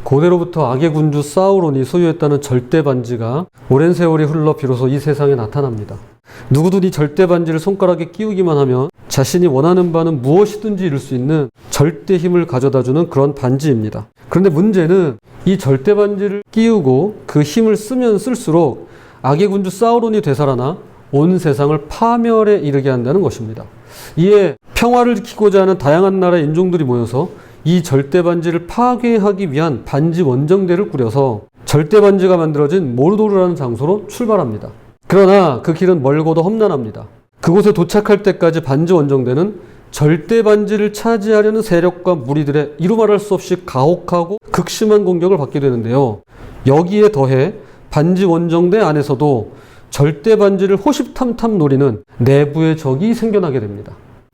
고대로부터 악의 군주 사우론이 소유했다는 절대 반지가 오랜 세월이 흘러 비로소 이 세상에 나타납니다. 누구든 이 절대 반지를 손가락에 끼우기만 하면 자신이 원하는 바는 무엇이든지 이룰 수 있는 절대 힘을 가져다주는 그런 반지입니다. 그런데 문제는 이 절대 반지를 끼우고 그 힘을 쓰면 쓸수록 악의 군주 사우론이 되살아나 온 세상을 파멸에 이르게 한다는 것입니다. 이에 평화를 지키고자 하는 다양한 나라의 인종들이 모여서 이 절대 반지를 파괴하기 위한 반지 원정대를 꾸려서 절대 반지가 만들어진 모르도르라는 장소로 출발합니다. 그러나 그 길은 멀고도 험난합니다. 그곳에 도착할 때까지 반지 원정대는 절대 반지를 차지하려는 세력과 무리들의 이루 말할 수 없이 가혹하고 극심한 공격을 받게 되는데요. 여기에 더해 반지 원정대 안에서도 절대 반지를 호시탐탐 노리는 내부의 적이 생겨나게 됩니다.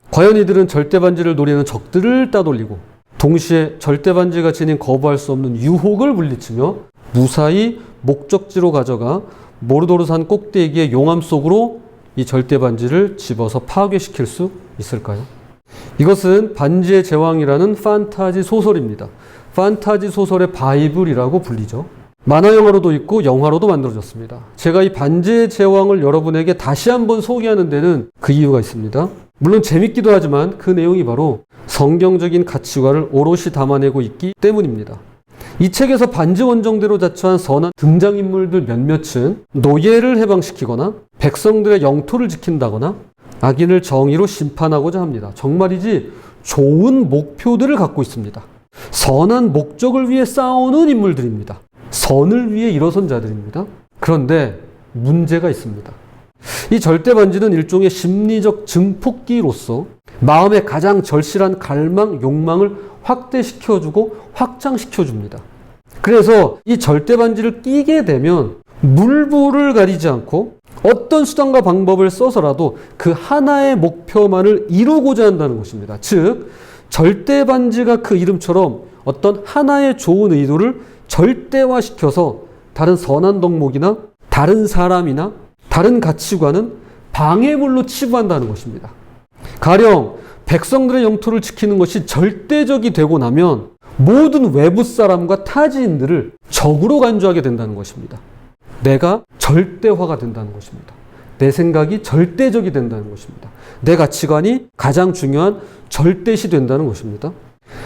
과연 이들은 절대 반지를 노리는 적들을 따돌리고 동시에 절대 반지가 지닌 거부할 수 없는 유혹을 물리치며 무사히 목적지로 가져가 모르도르산 꼭대기의 용암 속으로 이 절대 반지를 집어서 파괴시킬 수 있을까요? 이것은 반지의 제왕이라는 판타지 소설입니다. 판타지 소설의 바이블이라고 불리죠. 만화 영화로도 있고 영화로도 만들어졌습니다. 제가 이 반지의 제왕을 여러분에게 다시 한번 소개하는 데는 그 이유가 있습니다. 물론 재밌기도 하지만 그 내용이 바로 성경적인 가치관을 오롯이 담아내고 있기 때문입니다. 이 책에서 반지 원정대로 자처한 선한 등장인물들 몇몇은 노예를 해방시키거나 백성들의 영토를 지킨다거나 악인을 정의로 심판하고자 합니다. 정말이지 좋은 목표들을 갖고 있습니다. 선한 목적을 위해 싸우는 인물들입니다. 선을 위해 일어선 자들입니다. 그런데 문제가 있습니다. 이 절대 반지는 일종의 심리적 증폭기로서 마음의 가장 절실한 갈망, 욕망을 확대시켜주고 확장시켜줍니다. 그래서 이 절대 반지를 끼게 되면 물불을 가리지 않고 어떤 수단과 방법을 써서라도 그 하나의 목표만을 이루고자 한다는 것입니다. 즉, 절대 반지가 그 이름처럼 어떤 하나의 좋은 의도를 절대화시켜서 다른 선한 덕목이나 다른 사람이나 다른 가치관은 방해물로 치부한다는 것입니다. 가령 백성들의 영토를 지키는 것이 절대적이 되고 나면 모든 외부 사람과 타지인들을 적으로 간주하게 된다는 것입니다. 내가 절대화가 된다는 것입니다. 내 생각이 절대적이 된다는 것입니다. 내 가치관이 가장 중요한 절대시 된다는 것입니다.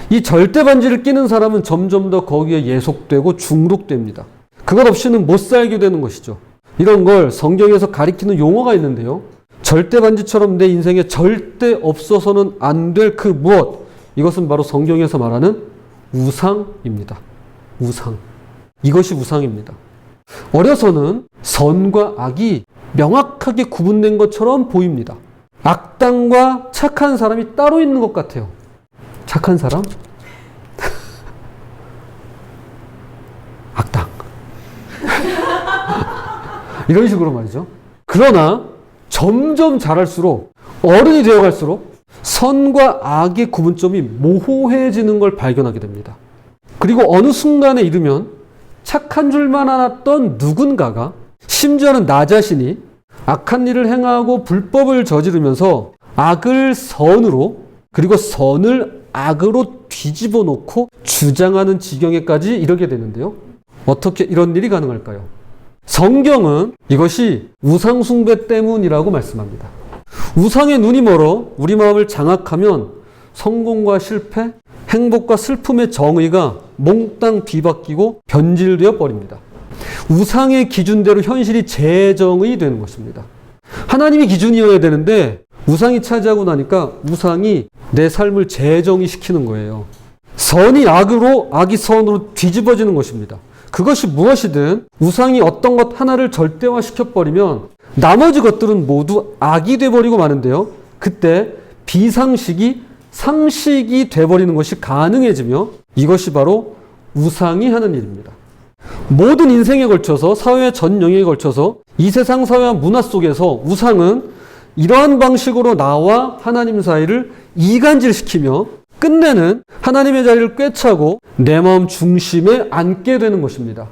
이 절대 반지를 끼는 사람은 점점 더 거기에 예속되고 중독됩니다. 그것 없이는 못 살게 되는 것이죠. 이런 걸 성경에서 가리키는 용어가 있는데요. 절대 반지처럼 내 인생에 절대 없어서는 안 될 그 무엇, 이것은 바로 성경에서 말하는 우상입니다. 우상. 이것이 우상입니다. 어려서는 선과 악이 명확하게 구분된 것처럼 보입니다. 악당과 착한 사람이 따로 있는 것 같아요. 착한 사람? 악당. 이런 식으로 말이죠. 그러나 점점 자랄수록 어른이 되어갈수록 선과 악의 구분점이 모호해지는 걸 발견하게 됩니다. 그리고 어느 순간에 이르면 착한 줄만 알았던 누군가가, 심지어는 나 자신이 악한 일을 행하고 불법을 저지르면서 악을 선으로 그리고 선을 악으로 뒤집어 놓고 주장하는 지경에까지 이르게 되는데요. 어떻게 이런 일이 가능할까요? 성경은 이것이 우상숭배 때문이라고 말씀합니다. 우상의 눈이 멀어 우리 마음을 장악하면 성공과 실패, 행복과 슬픔의 정의가 몽땅 뒤바뀌고 변질되어 버립니다. 우상의 기준대로 현실이 재정의 되는 것입니다. 하나님이 기준이어야 되는데 우상이 차지하고 나니까 우상이 내 삶을 재정의 시키는 거예요. 선이 악으로, 악이 선으로 뒤집어지는 것입니다. 그것이 무엇이든 우상이 어떤 것 하나를 절대화시켜버리면 나머지 것들은 모두 악이 돼버리고 마는데요. 그때 비상식이 상식이 돼버리는 것이 가능해지며 이것이 바로 우상이 하는 일입니다. 모든 인생에 걸쳐서, 사회 전 영역에 걸쳐서 이 세상 사회와 문화 속에서 우상은 이러한 방식으로 나와 하나님 사이를 이간질시키며 끝내는 하나님의 자리를 꿰차고 내 마음 중심에 앉게 되는 것입니다.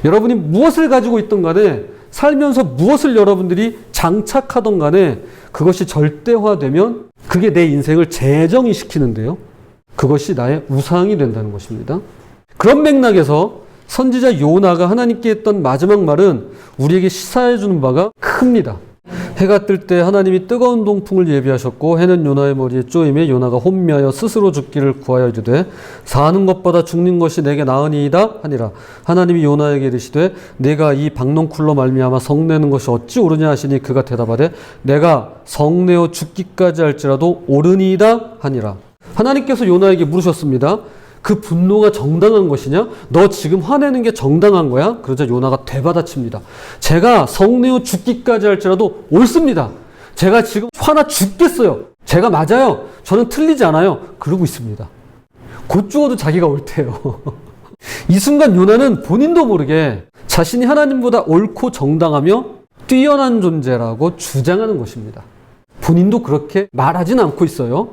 여러분이 무엇을 가지고 있든 간에, 살면서 무엇을 여러분들이 장착하던 간에 그것이 절대화되면 그게 내 인생을 재정의시키는데요. 그것이 나의 우상이 된다는 것입니다. 그런 맥락에서 선지자 요나가 하나님께 했던 마지막 말은 우리에게 시사해 주는 바가 큽니다. 해가 뜰 때 하나님이 뜨거운 동풍을 예비하셨고 해는 요나의 머리에 쪼임에 요나가 혼미하여 스스로 죽기를 구하여 이르되 사는 것보다 죽는 것이 내게 나으니이다 하니라. 하나님이 요나에게 이르시되 내가 이 박농쿨로 말미암아 성내는 것이 어찌 옳으냐 하시니 그가 대답하되 내가 성내어 죽기까지 할지라도 옳으니이다 하니라. 하나님께서 요나에게 물으셨습니다. 그 분노가 정당한 것이냐? 너 지금 화내는 게 정당한 거야? 그러자 요나가 되받아칩니다. 제가 성내어 죽기까지 할지라도 옳습니다. 제가 지금 화나 죽겠어요. 제가 맞아요. 저는 틀리지 않아요. 그러고 있습니다. 곧 죽어도 자기가 옳대요. 이 순간 요나는 본인도 모르게 자신이 하나님보다 옳고 정당하며 뛰어난 존재라고 주장하는 것입니다. 본인도 그렇게 말하진 않고 있어요.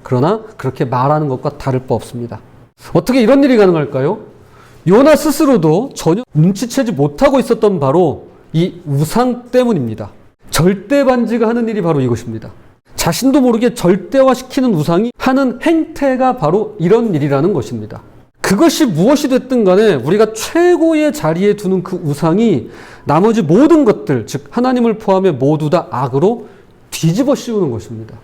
그러나 그렇게 말하는 것과 다를 바 없습니다. 어떻게 이런 일이 가능할까요? 요나 스스로도 전혀 눈치채지 못하고 있었던 바로 이 우상 때문입니다. 절대반지가 하는 일이 바로 이것입니다. 자신도 모르게 절대화시키는 우상이 하는 행태가 바로 이런 일이라는 것입니다. 그것이 무엇이 됐든 간에 우리가 최고의 자리에 두는 그 우상이 나머지 모든 것들, 즉 하나님을 포함해 모두 다 악으로 뒤집어 씌우는 것입니다.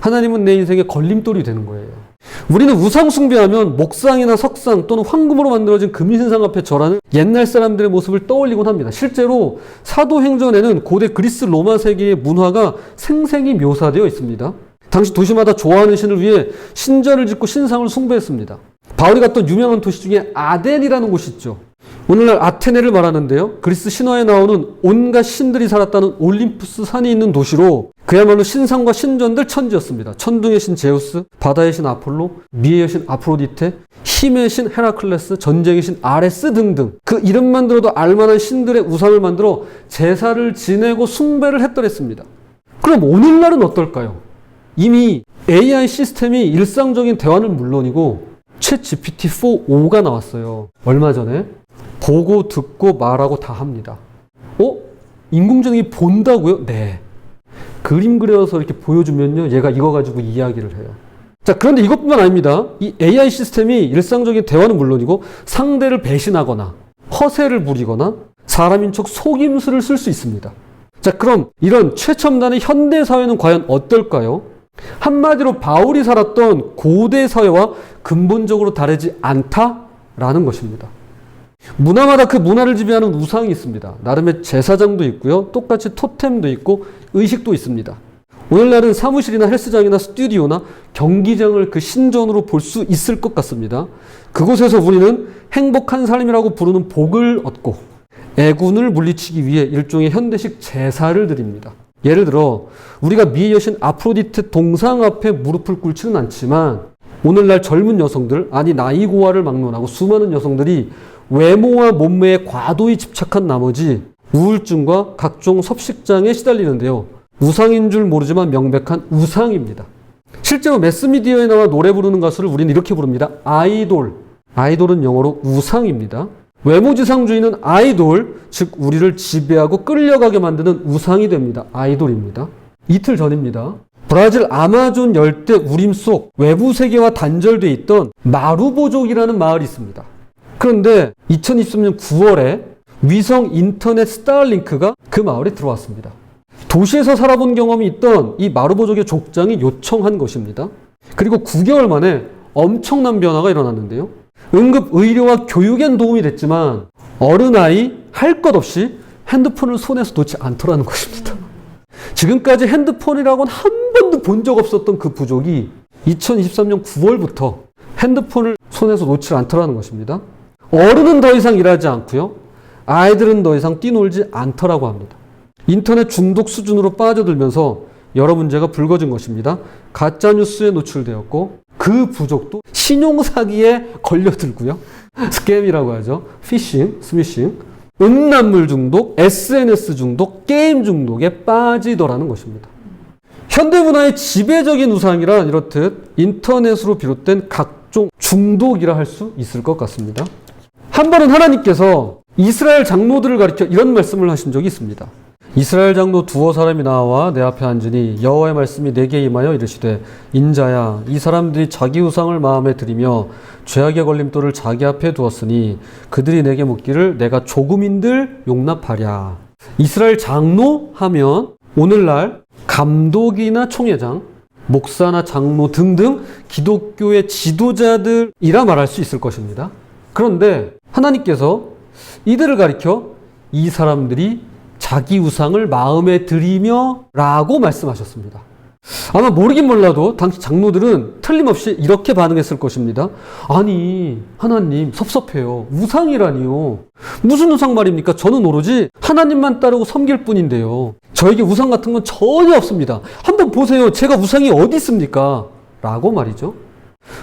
하나님은 내 인생의 걸림돌이 되는 거예요. 우리는 우상 숭배하면 목상이나 석상 또는 황금으로 만들어진 금신상 앞에 절하는 옛날 사람들의 모습을 떠올리곤 합니다. 실제로 사도행전에는 고대 그리스 로마 세계의 문화가 생생히 묘사되어 있습니다. 당시 도시마다 좋아하는 신을 위해 신전을 짓고 신상을 숭배했습니다. 바울이 갔던 유명한 도시 중에 아덴이라는 곳이 있죠. 오늘날 아테네를 말하는데요. 그리스 신화에 나오는 온갖 신들이 살았다는 올림푸스 산이 있는 도시로 그야말로 신상과 신전들 천지였습니다. 천둥의 신 제우스, 바다의 신 아폴로, 미의 여신 아프로디테, 힘의 신 헤라클레스, 전쟁의 신 아레스 등등 그 이름만 들어도 알만한 신들의 우상을 만들어 제사를 지내고 숭배를 했더랬습니다. 그럼 오늘날은 어떨까요? 이미 AI 시스템이 일상적인 대화는 물론이고 챗 GPT-4.5가 나왔어요. 얼마 전에. 보고 듣고 말하고 다 합니다. 인공지능이 본다고요? 네. 그림 그려서 이렇게 보여주면요, 얘가 이거 가지고 이야기를 해요. 자, 그런데 이것뿐만 아닙니다. 이 AI 시스템이 일상적인 대화는 물론이고 상대를 배신하거나 허세를 부리거나 사람인 척 속임수를 쓸 수 있습니다. 자, 그럼 이런 최첨단의 현대 사회는 과연 어떨까요? 한마디로 바울이 살았던 고대 사회와 근본적으로 다르지 않다라는 것입니다. 문화마다 그 문화를 지배하는 우상이 있습니다. 나름의 제사장도 있고요. 똑같이 토템도 있고 의식도 있습니다. 오늘날은 사무실이나 헬스장이나 스튜디오나 경기장을 그 신전으로 볼 수 있을 것 같습니다. 그곳에서 우리는 행복한 삶이라고 부르는 복을 얻고 애군을 물리치기 위해 일종의 현대식 제사를 드립니다. 예를 들어 우리가 미의 여신 아프로디테 동상 앞에 무릎을 꿇지는 않지만 오늘날 젊은 여성들, 아니 나이 고화를 막론하고 수많은 여성들이 외모와 몸매에 과도히 집착한 나머지 우울증과 각종 섭식장에 시달리는데요. 우상인 줄 모르지만 명백한 우상입니다. 실제로 매스미디어에 나와 노래 부르는 가수를 우리는 이렇게 부릅니다. 아이돌. 아이돌은 영어로 우상입니다. 외모지상주의는 아이돌, 즉 우리를 지배하고 끌려가게 만드는 우상이 됩니다. 아이돌입니다. 이틀 전입니다. 브라질 아마존 열대 우림 속 외부 세계와 단절돼 있던 마루보족이라는 마을이 있습니다. 그런데 2023년 9월에 위성 인터넷 스타링크가 그 마을에 들어왔습니다. 도시에서 살아본 경험이 있던 이 마루보족의 족장이 요청한 것입니다. 그리고 9개월 만에 엄청난 변화가 일어났는데요. 응급 의료와 교육엔 도움이 됐지만 어른아이 할 것 없이 핸드폰을 손에서 놓지 않더라는 것입니다. 지금까지 핸드폰이라고는 한 번도 본 적 없었던 그 부족이 2023년 9월부터 핸드폰을 손에서 놓지 않더라는 것입니다. 어른은 더 이상 일하지 않고요. 아이들은 더 이상 뛰놀지 않더라고 합니다. 인터넷 중독 수준으로 빠져들면서 여러 문제가 불거진 것입니다. 가짜뉴스에 노출되었고 그 부족도 신용사기에 걸려들고요. 스캠이라고 하죠. 피싱, 스미싱, 음란물 중독, SNS 중독, 게임 중독에 빠지더라는 것입니다. 현대문화의 지배적인 우상이란 이렇듯 인터넷으로 비롯된 각종 중독이라 할 수 있을 것 같습니다. 한 번은 하나님께서 이스라엘 장로들을 가리켜 이런 말씀을 하신 적이 있습니다. 이스라엘 장로 두어 사람이 나와 내 앞에 앉으니 여호와의 말씀이 내게 임하여 이르시되 인자야 이 사람들이 자기 우상을 마음에 들이며 죄악의 걸림돌을 자기 앞에 두었으니 그들이 내게 묻기를 내가 조금인들 용납하랴. 이스라엘 장로 하면 오늘날 감독이나 총회장, 목사나 장로 등등 기독교의 지도자들이라 말할 수 있을 것입니다. 그런데 하나님께서 이들을 가리켜 이 사람들이 자기 우상을 마음에 들이며 라고 말씀하셨습니다. 아마 모르긴 몰라도 당시 장로들은 틀림없이 이렇게 반응했을 것입니다. 아니 하나님 섭섭해요. 우상이라니요. 무슨 우상 말입니까? 저는 오로지 하나님만 따르고 섬길 뿐인데요. 저에게 우상 같은 건 전혀 없습니다. 한번 보세요. 제가 우상이 어디 있습니까? 라고 말이죠.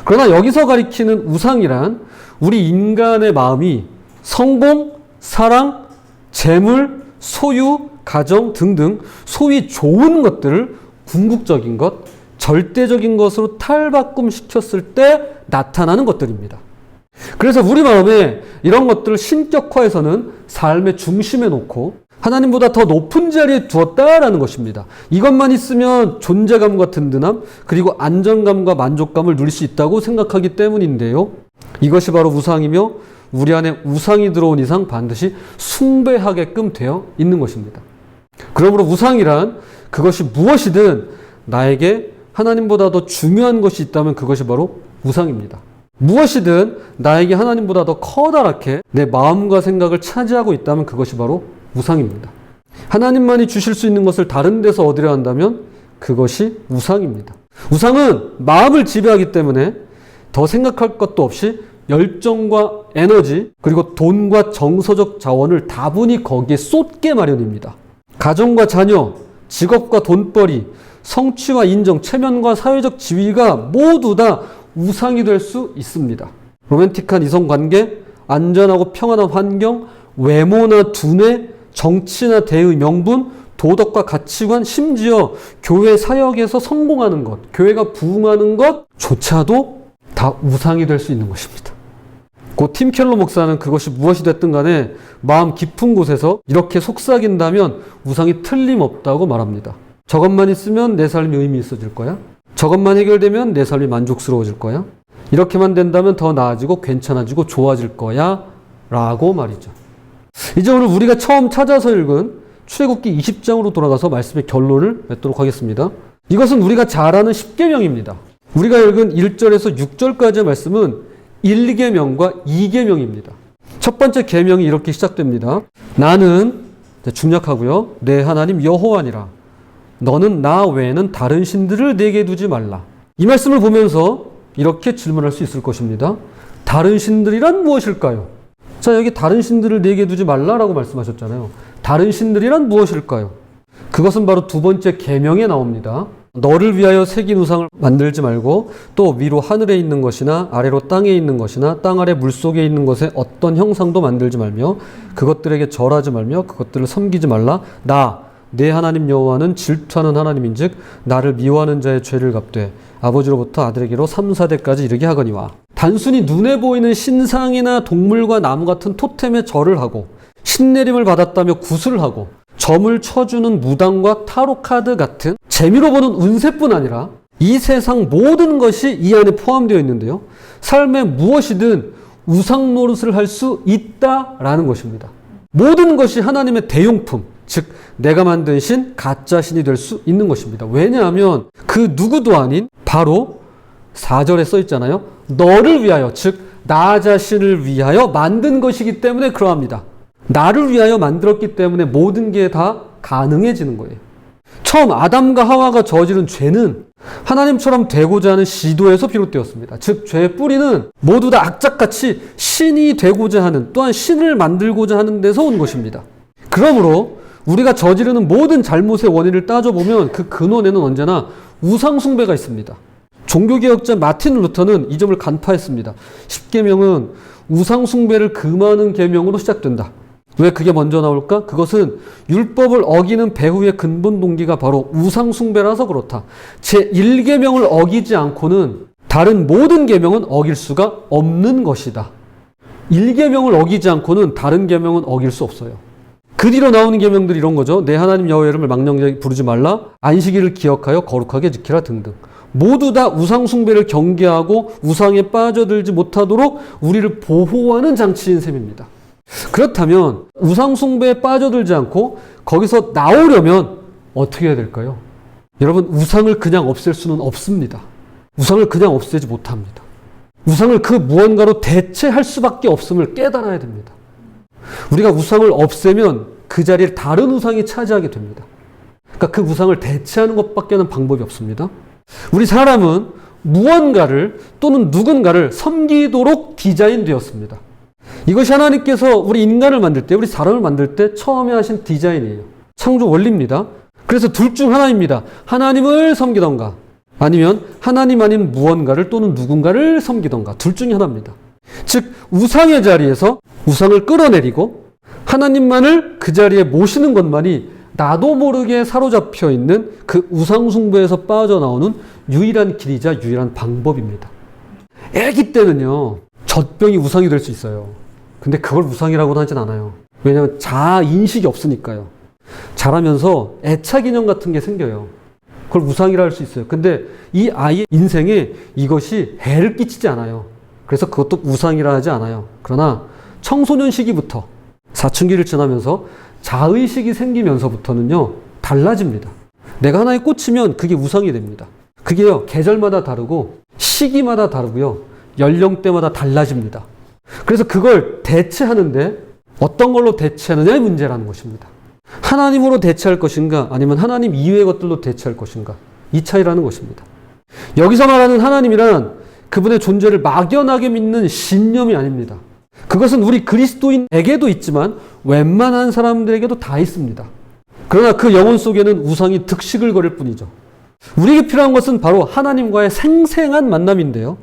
그러나 여기서 가리키는 우상이란 우리 인간의 마음이 성공, 사랑, 재물, 소유, 가정 등등 소위 좋은 것들을 궁극적인 것, 절대적인 것으로 탈바꿈시켰을 때 나타나는 것들입니다. 그래서 우리 마음에 이런 것들을 신격화해서는 삶의 중심에 놓고 하나님보다 더 높은 자리에 두었다라는 것입니다. 이것만 있으면 존재감과 든든함, 그리고 안정감과 만족감을 누릴 수 있다고 생각하기 때문인데요. 이것이 바로 우상이며 우리 안에 우상이 들어온 이상 반드시 숭배하게끔 되어 있는 것입니다. 그러므로 우상이란 그것이 무엇이든 나에게 하나님보다 더 중요한 것이 있다면 그것이 바로 우상입니다. 무엇이든 나에게 하나님보다 더 커다랗게 내 마음과 생각을 차지하고 있다면 그것이 바로 우상입니다. 하나님만이 주실 수 있는 것을 다른 데서 얻으려 한다면 그것이 우상입니다. 우상은 마음을 지배하기 때문에 더 생각할 것도 없이 열정과 에너지 그리고 돈과 정서적 자원을 다분히 거기에 쏟게 마련입니다. 가정과 자녀, 직업과 돈벌이, 성취와 인정, 체면과 사회적 지위가 모두 다 우상이 될 수 있습니다. 로맨틱한 이성관계, 안전하고 평안한 환경, 외모나 두뇌, 정치나 대의, 명분, 도덕과 가치관, 심지어 교회 사역에서 성공하는 것, 교회가 부흥하는 것조차도 다 우상이 될 수 있는 것입니다. 고 팀 켈러 목사는 그것이 무엇이 됐든 간에 마음 깊은 곳에서 이렇게 속삭인다면 우상이 틀림없다고 말합니다. 저것만 있으면 내 삶이 의미 있어질 거야. 저것만 해결되면 내 삶이 만족스러워질 거야. 이렇게만 된다면 더 나아지고 괜찮아지고 좋아질 거야 라고 말이죠. 이제 오늘 우리가 처음 찾아서 읽은 출애굽기 20장으로 돌아가서 말씀의 결론을 맺도록 하겠습니다. 이것은 우리가 잘 아는 10계명입니다. 우리가 읽은 1절에서 6절까지의 말씀은 1계명과 2계명입니다. 첫 번째 계명이 이렇게 시작됩니다. 나는 중략하고요. 내 하나님 여호와니라. 너는 나 외에는 다른 신들을 내게 두지 말라. 이 말씀을 보면서 이렇게 질문할 수 있을 것입니다. 다른 신들이란 무엇일까요? 자, 여기 다른 신들을 내게 두지 말라라고 말씀하셨잖아요. 다른 신들이란 무엇일까요? 그것은 바로 두 번째 계명에 나옵니다. 너를 위하여 새긴 우상을 만들지 말고 또 위로 하늘에 있는 것이나 아래로 땅에 있는 것이나 땅 아래 물속에 있는 것에 어떤 형상도 만들지 말며 그것들에게 절하지 말며 그것들을 섬기지 말라. 내 하나님 여호와는 질투하는 하나님인즉 나를 미워하는 자의 죄를 갚되 아버지로부터 아들에게로 3, 4대까지 이르게 하거니와. 단순히 눈에 보이는 신상이나 동물과 나무 같은 토템에 절을 하고 신내림을 받았다며 구슬을 하고 점을 쳐주는 무당과 타로카드 같은 재미로 보는 운세뿐 아니라 이 세상 모든 것이 이 안에 포함되어 있는데요. 삶에 무엇이든 우상 노릇을 할 수 있다라는 것입니다. 모든 것이 하나님의 대용품, 즉 내가 만든 신, 가짜 신이 될 수 있는 것입니다. 왜냐하면 그 누구도 아닌 바로 4절에 써 있잖아요. 너를 위하여, 즉 나 자신을 위하여 만든 것이기 때문에 그러합니다. 나를 위하여 만들었기 때문에 모든 게 다 가능해지는 거예요. 처음 아담과 하와가 저지른 죄는 하나님처럼 되고자 하는 시도에서 비롯되었습니다. 즉 죄의 뿌리는 모두 다 악착같이 신이 되고자 하는, 또한 신을 만들고자 하는 데서 온 것입니다. 그러므로 우리가 저지르는 모든 잘못의 원인을 따져보면 그 근원에는 언제나 우상 숭배가 있습니다. 종교개혁자 마틴 루터는 이 점을 간파했습니다. 10계명은 우상 숭배를 금하는 계명으로 시작된다. 왜 그게 먼저 나올까? 그것은 율법을 어기는 배후의 근본 동기가 바로 우상 숭배라서 그렇다. 제1계명을 어기지 않고는 다른 모든 계명은 어길 수가 없는 것이다. 1계명을 어기지 않고는 다른 계명은 어길 수 없어요. 그 그 뒤로 나오는 계명들이 이런 거죠. 내 하나님 여호와의 이름을 망령되게 부르지 말라. 안식일을 기억하여 거룩하게 지키라 등등. 모두 다 우상 숭배를 경계하고 우상에 빠져들지 못하도록 우리를 보호하는 장치인 셈입니다. 그렇다면 우상 숭배에 빠져들지 않고 거기서 나오려면 어떻게 해야 될까요? 여러분, 우상을 그냥 없앨 수는 없습니다. 우상을 그냥 없애지 못합니다. 우상을 그 무언가로 대체할 수밖에 없음을 깨달아야 됩니다. 우리가 우상을 없애면 그 자리를 다른 우상이 차지하게 됩니다. 그러니까 그 우상을 대체하는 것밖에는 방법이 없습니다. 우리 사람은 무언가를 또는 누군가를 섬기도록 디자인되었습니다. 이것이 하나님께서 우리 인간을 만들 때, 우리 사람을 만들 때 처음에 하신 디자인이에요. 창조 원리입니다. 그래서 둘 중 하나입니다. 하나님을 섬기던가 아니면 하나님 아닌 무언가를 또는 누군가를 섬기던가 둘 중에 하나입니다. 즉 우상의 자리에서 우상을 끌어내리고 하나님만을 그 자리에 모시는 것만이 나도 모르게 사로잡혀 있는 그 우상 숭배에서 빠져나오는 유일한 길이자 유일한 방법입니다. 애기 때는요, 젖병이 우상이 될 수 있어요. 근데 그걸 우상이라고는 하진 않아요. 왜냐하면 자아 인식이 없으니까요. 자라면서 애착 인형 같은 게 생겨요. 그걸 우상이라 할 수 있어요. 근데 이 아이의 인생에 이것이 해를 끼치지 않아요. 그래서 그것도 우상이라 하지 않아요. 그러나 청소년 시기부터 사춘기를 지나면서 자의식이 생기면서부터는요, 달라집니다. 내가 하나에 꽂히면 그게 우상이 됩니다. 그게요, 계절마다 다르고 시기마다 다르고요, 연령대마다 달라집니다. 그래서 그걸 대체하는데 어떤 걸로 대체하느냐의 문제라는 것입니다. 하나님으로 대체할 것인가 아니면 하나님 이외의 것들로 대체할 것인가, 이 차이라는 것입니다. 여기서 말하는 하나님이란 그분의 존재를 막연하게 믿는 신념이 아닙니다. 그것은 우리 그리스도인에게도 있지만 웬만한 사람들에게도 다 있습니다. 그러나 그 영혼 속에는 우상이 득식을 거릴 뿐이죠. 우리에게 필요한 것은 바로 하나님과의 생생한 만남인데요,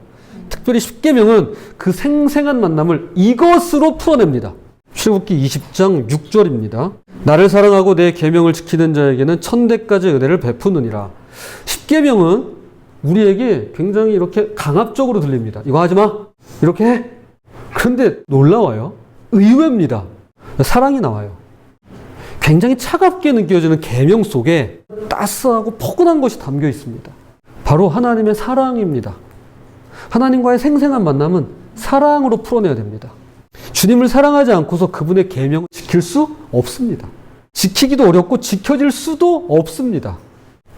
특별히 십계명은 그 생생한 만남을 이것으로 풀어냅니다. 출애굽기 20장 6절입니다. 나를 사랑하고 내 계명을 지키는 자에게는 천대까지 은혜를 베푸느니라. 십계명은 우리에게 굉장히 이렇게 강압적으로 들립니다. 이거 하지 마, 이렇게 해. 그런데 놀라워요. 의외입니다. 사랑이 나와요. 굉장히 차갑게 느껴지는 계명 속에 따스하고 포근한 것이 담겨 있습니다. 바로 하나님의 사랑입니다. 하나님과의 생생한 만남은 사랑으로 풀어내야 됩니다. 주님을 사랑하지 않고서 그분의 계명을 지킬 수 없습니다. 지키기도 어렵고 지켜질 수도 없습니다.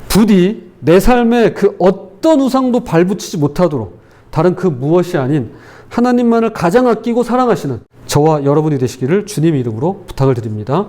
부디 내 삶에 그 어떤 우상도 발붙이지 못하도록 다른 그 무엇이 아닌 하나님만을 가장 아끼고 사랑하시는 저와 여러분이 되시기를 주님의 이름으로 부탁을 드립니다.